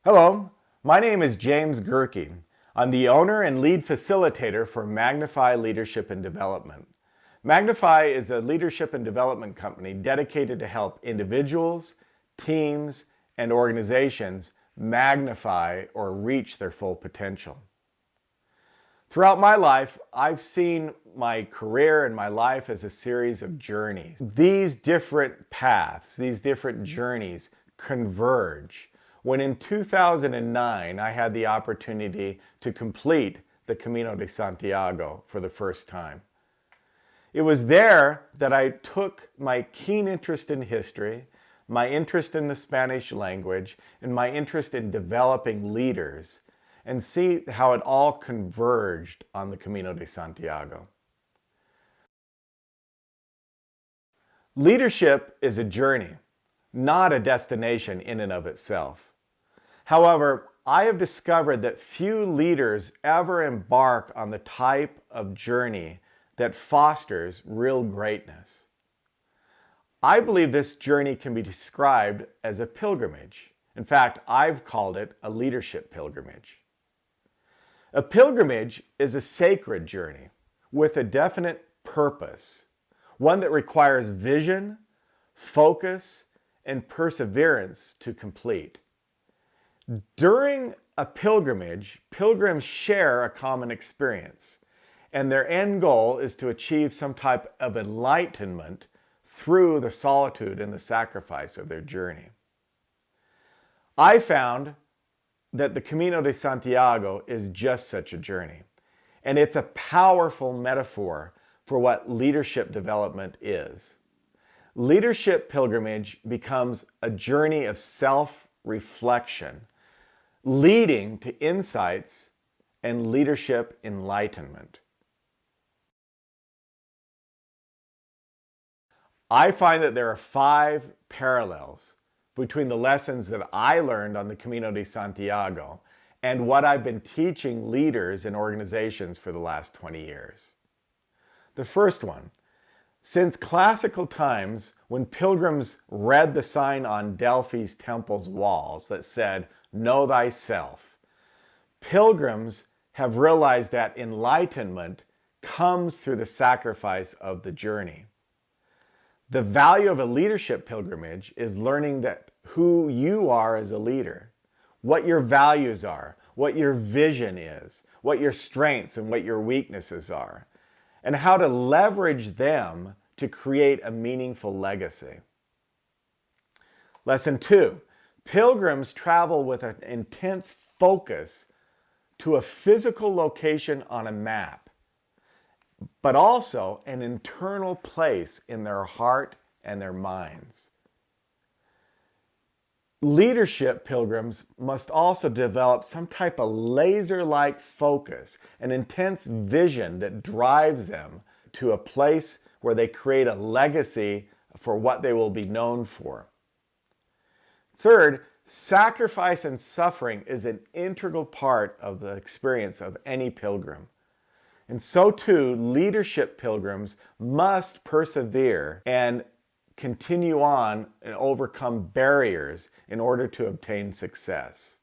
Hello, my name is James Gerke. I'm the owner and lead facilitator for Magnify Leadership and Development. Magnify is a leadership and development company dedicated to help individuals, teams, and organizations magnify or reach their full potential. Throughout my life, I've seen my career and my life as a series of journeys. These different paths, these different journeys converge when in 2009 I had the opportunity to complete the Camino de Santiago for the first time. It was there that I took my keen interest in history, my interest in the Spanish language, and my interest in developing leaders, and see how it all converged on the Camino de Santiago. Leadership is a journey, not a destination in and of itself. However, I have discovered that few leaders ever embark on the type of journey that fosters real greatness. I believe this journey can be described as a pilgrimage. In fact, I've called it a leadership pilgrimage. A pilgrimage is a sacred journey with a definite purpose, one that requires vision, focus, and perseverance to complete. During a pilgrimage, pilgrims share a common experience, and their end goal is to achieve some type of enlightenment through the solitude and the sacrifice of their journey. I found that the Camino de Santiago is just such a journey, and it's a powerful metaphor for what leadership development is. Leadership pilgrimage becomes a journey of self-reflection, leading to insights and leadership enlightenment. I find that there are 5 parallels between the lessons that I learned on the Camino de Santiago and what I've been teaching leaders in organizations for the last 20 years. The first one, since classical times when pilgrims read the sign on Delphi's temple's walls that said, "Know thyself," pilgrims have realized that enlightenment comes through the sacrifice of the journey. The value of a leadership pilgrimage is learning that who you are as a leader, what your values are, what your vision is, what your strengths and what your weaknesses are, and how to leverage them to create a meaningful legacy. Lesson 2, pilgrims travel with an intense focus to a physical location on a map, but also an internal place in their heart and their minds. Leadership pilgrims must also develop some type of laser-like focus, an intense vision that drives them to a place where they create a legacy for what they will be known for. Third, sacrifice and suffering is an integral part of the experience of any pilgrim. And so too, leadership pilgrims must persevere and continue on and overcome barriers in order to obtain success.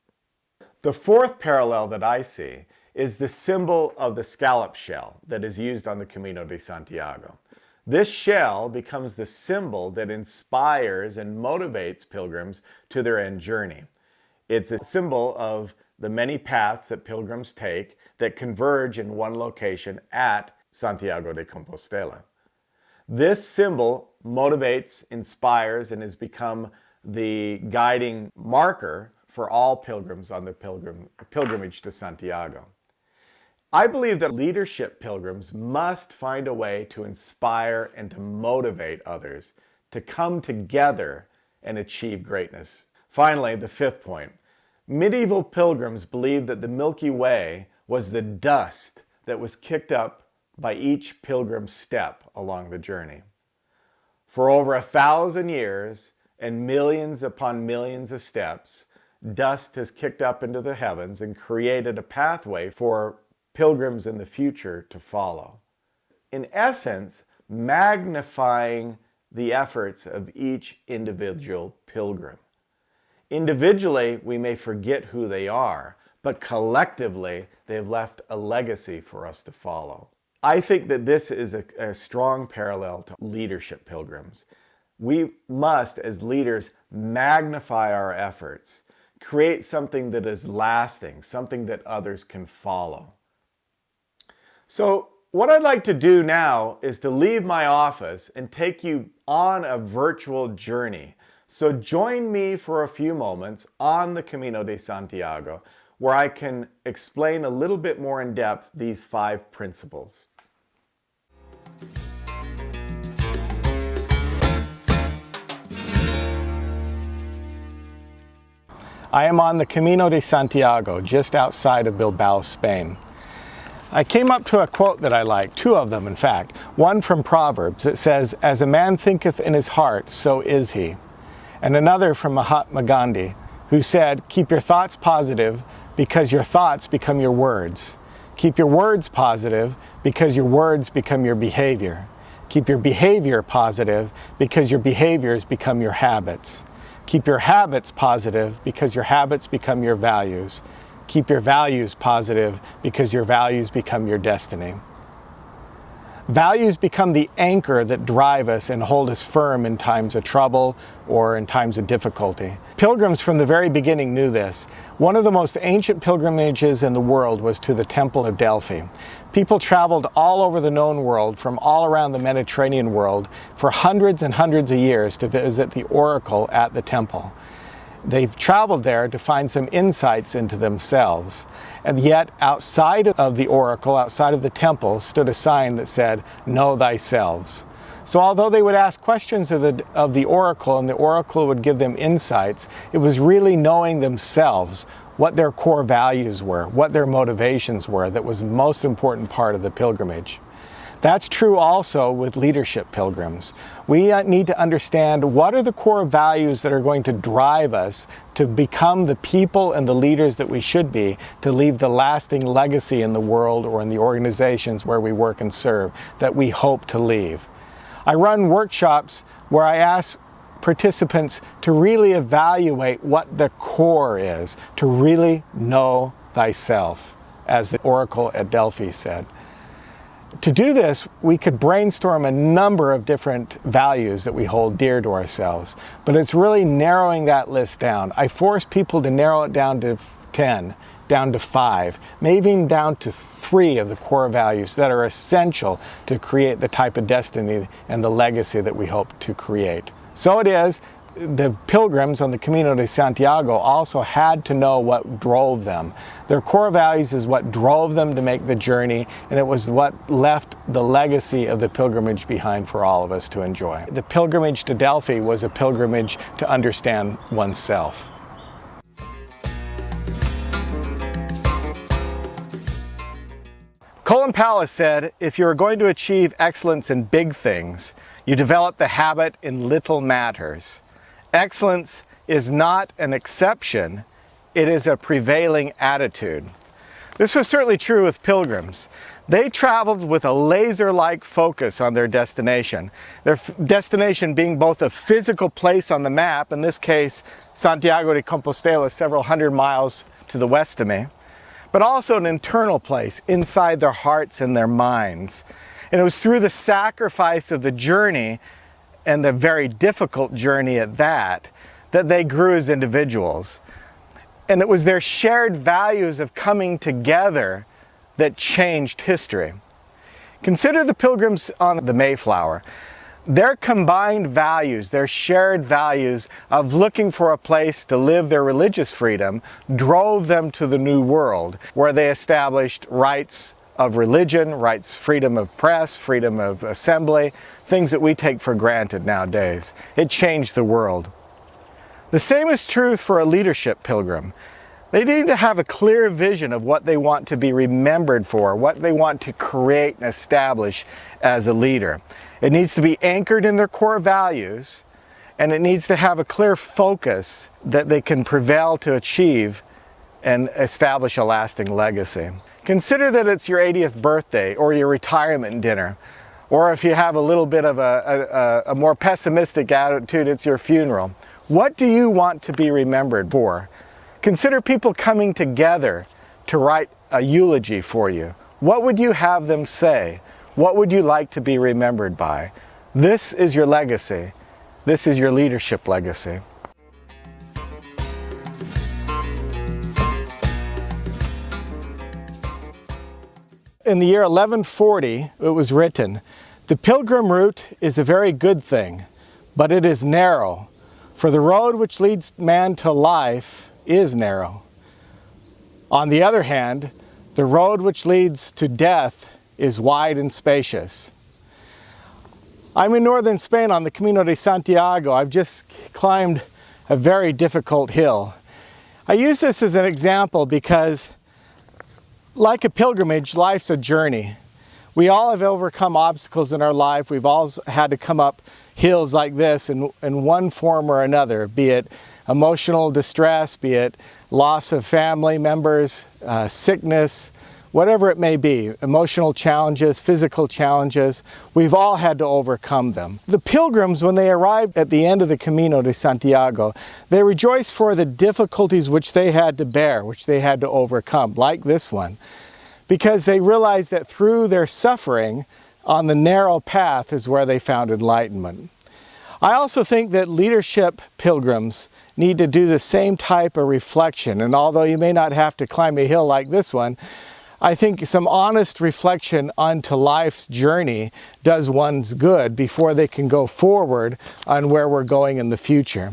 The fourth parallel that I see is the symbol of the scallop shell that is used on the Camino de Santiago. This shell becomes the symbol that inspires and motivates pilgrims to their end journey. It's a symbol of the many paths that pilgrims take that converge in one location at Santiago de Compostela. This symbol motivates, inspires, and has become the guiding marker for all pilgrims on the pilgrimage to Santiago. I believe that leadership pilgrims must find a way to inspire and to motivate others to come together and achieve greatness. Finally, the fifth point. Medieval pilgrims believed that the Milky Way was the dust that was kicked up by each pilgrim's step along the journey. For over 1,000 years and millions upon millions of steps, dust has kicked up into the heavens and created a pathway for pilgrims in the future to follow. In essence, magnifying the efforts of each individual pilgrim. Individually, we may forget who they are, but collectively, they've left a legacy for us to follow. I think that this is a strong parallel to leadership pilgrims. We must, as leaders, magnify our efforts, create something that is lasting, something that others can follow. So, what I'd like to do now is to leave my office and take you on a virtual journey. So join me for a few moments on the Camino de Santiago, where I can explain a little bit more in depth these 5 principles. I am on the Camino de Santiago, just outside of Bilbao, Spain. I came up to a quote that I like, 2 of them in fact. One from Proverbs that says, "As a man thinketh in his heart, so is he." And another from Mahatma Gandhi, who said, "Keep your thoughts positive because your thoughts become your words. Keep your words positive because your words become your behavior. Keep your behavior positive because your behaviors become your habits. Keep your habits positive because your habits become your values. Keep your values positive because your values become your destiny." Values become the anchor that drive us and hold us firm in times of trouble or in times of difficulty. Pilgrims from the very beginning knew this. One of the most ancient pilgrimages in the world was to the Temple of Delphi. People traveled all over the known world, from all around the Mediterranean world, for hundreds and hundreds of years to visit the oracle at the temple. They've traveled there to find some insights into themselves. And yet, outside of the oracle, outside of the temple, stood a sign that said, "Know thyself." So although they would ask questions of the oracle, and the oracle would give them insights, it was really knowing themselves, what their core values were, what their motivations were, that was the most important part of the pilgrimage. That's true also with leadership pilgrims. We need to understand what are the core values that are going to drive us to become the people and the leaders that we should be, to leave the lasting legacy in the world or in the organizations where we work and serve that we hope to leave. I run workshops where I ask participants to really evaluate what the core is, to really know thyself, as the oracle at Delphi said. To do this, we could brainstorm a number of different values that we hold dear to ourselves, but it's really narrowing that list down. I force people to narrow it down to 10, down to 5, maybe even down to 3 of the core values that are essential to create the type of destiny and the legacy that we hope to create. So it is, the pilgrims on the Camino de Santiago also had to know what drove them. Their core values is what drove them to make the journey, and it was what left the legacy of the pilgrimage behind for all of us to enjoy. The pilgrimage to Delphi was a pilgrimage to understand oneself. Colin Powell said, "If you are going to achieve excellence in big things, you develop the habit in little matters. Excellence is not an exception, it is a prevailing attitude." This was certainly true with pilgrims. They traveled with a laser-like focus on their destination. Their destination being both a physical place on the map, in this case Santiago de Compostela, several hundred miles to the west of me, but also an internal place inside their hearts and their minds. And it was through the sacrifice of the journey, and the very difficult journey at that, that they grew as individuals. And it was their shared values of coming together that changed history. Consider the pilgrims on the Mayflower. Their combined values, their shared values of looking for a place to live their religious freedom, drove them to the New World, where they established rights of religion, rights, freedom of press, freedom of assembly, things that we take for granted nowadays. It changed the world. The same is true for a leadership pilgrim. They need to have a clear vision of what they want to be remembered for, what they want to create and establish as a leader. It needs to be anchored in their core values, and it needs to have a clear focus that they can prevail to achieve and establish a lasting legacy. Consider that it's your 80th birthday or your retirement dinner, or if you have a little bit of a more pessimistic attitude, it's your funeral. What do you want to be remembered for? Consider people coming together to write a eulogy for you. What would you have them say? What would you like to be remembered by? This is your legacy. This is your leadership legacy. In the year 1140, it was written, "The pilgrim route is a very good thing, but it is narrow, for the road which leads man to life is narrow. On the other hand, the road which leads to death is wide and spacious." I'm in northern Spain on the Camino de Santiago. I've just climbed a very difficult hill. I use this as an example because, like a pilgrimage, life's a journey. We all have overcome obstacles in our life. We've all had to come up hills like this in one form or another, be it emotional distress, be it loss of family members, sickness, whatever it may be, emotional challenges, physical challenges. We've all had to overcome them. The pilgrims, when they arrived at the end of the Camino de Santiago, they rejoiced for the difficulties which they had to bear, which they had to overcome, like this one, because they realized that through their suffering on the narrow path is where they found enlightenment. I also think that leadership pilgrims need to do the same type of reflection, and although you may not have to climb a hill like this one, I think some honest reflection onto life's journey does one's good before they can go forward on where we're going in the future.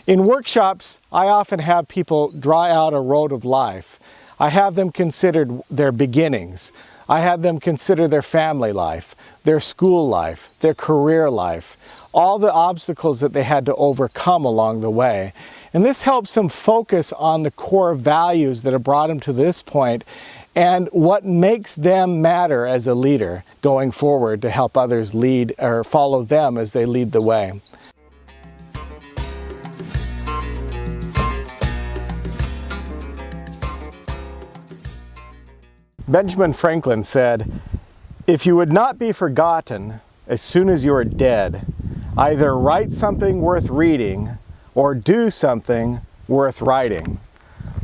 In workshops, I often have people draw out a road of life. I have them consider their beginnings. I have them consider their family life, their school life, their career life, all the obstacles that they had to overcome along the way. And this helps them focus on the core values that have brought them to this point and what makes them matter as a leader going forward to help others lead or follow them as they lead the way. Benjamin Franklin said, "If you would not be forgotten as soon as you are dead, either write something worth reading or do something worth writing."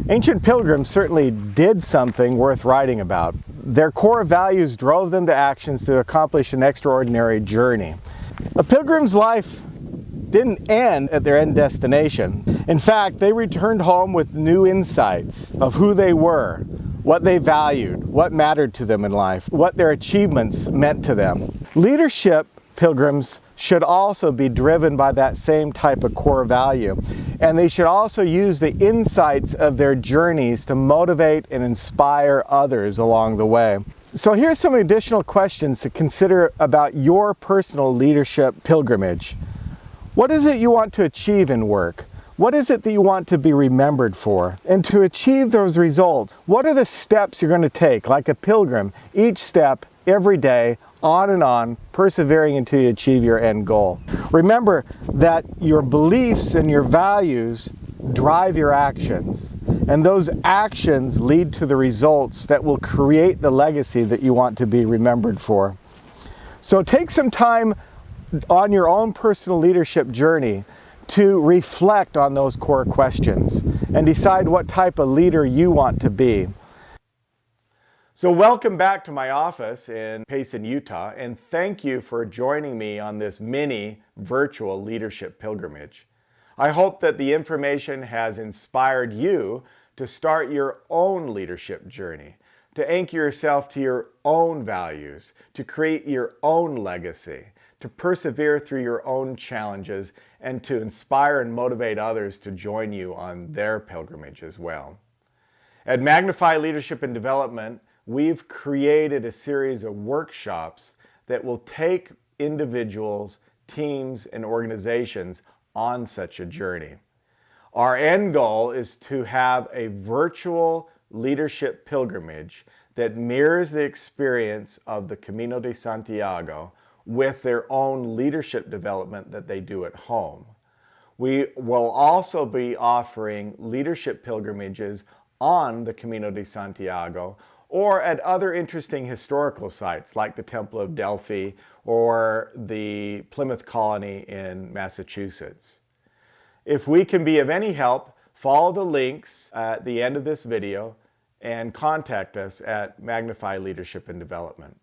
Ancient pilgrims certainly did something worth writing about. Their core values drove them to actions to accomplish an extraordinary journey. A pilgrim's life didn't end at their end destination. In fact, they returned home with new insights of who they were, what they valued, what mattered to them in life, what their achievements meant to them. Leadership pilgrims should also be driven by that same type of core value. And they should also use the insights of their journeys to motivate and inspire others along the way. So here's some additional questions to consider about your personal leadership pilgrimage. What is it you want to achieve in work? What is it that you want to be remembered for? And to achieve those results, what are the steps you're going to take, like a pilgrim, each step, every day, on, persevering until you achieve your end goal? Remember that your beliefs and your values drive your actions, and those actions lead to the results that will create the legacy that you want to be remembered for. So take some time on your own personal leadership journey to reflect on those core questions and decide what type of leader you want to be. So welcome back to my office in Payson, Utah, and thank you for joining me on this mini virtual leadership pilgrimage. I hope that the information has inspired you to start your own leadership journey, to anchor yourself to your own values, to create your own legacy, to persevere through your own challenges, and to inspire and motivate others to join you on their pilgrimage as well. At Magnify Leadership and Development, we've created a series of workshops that will take individuals, teams, and organizations on such a journey. Our end goal is to have a virtual leadership pilgrimage that mirrors the experience of the Camino de Santiago with their own leadership development that they do at home. We will also be offering leadership pilgrimages on the Camino de Santiago or at other interesting historical sites like the Temple of Delphi or the Plymouth Colony in Massachusetts. If we can be of any help, follow the links at the end of this video and contact us at Magnify Leadership and Development.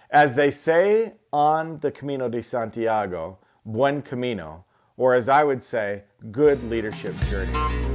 As they say on the Camino de Santiago, buen camino, or as I would say, good leadership journey.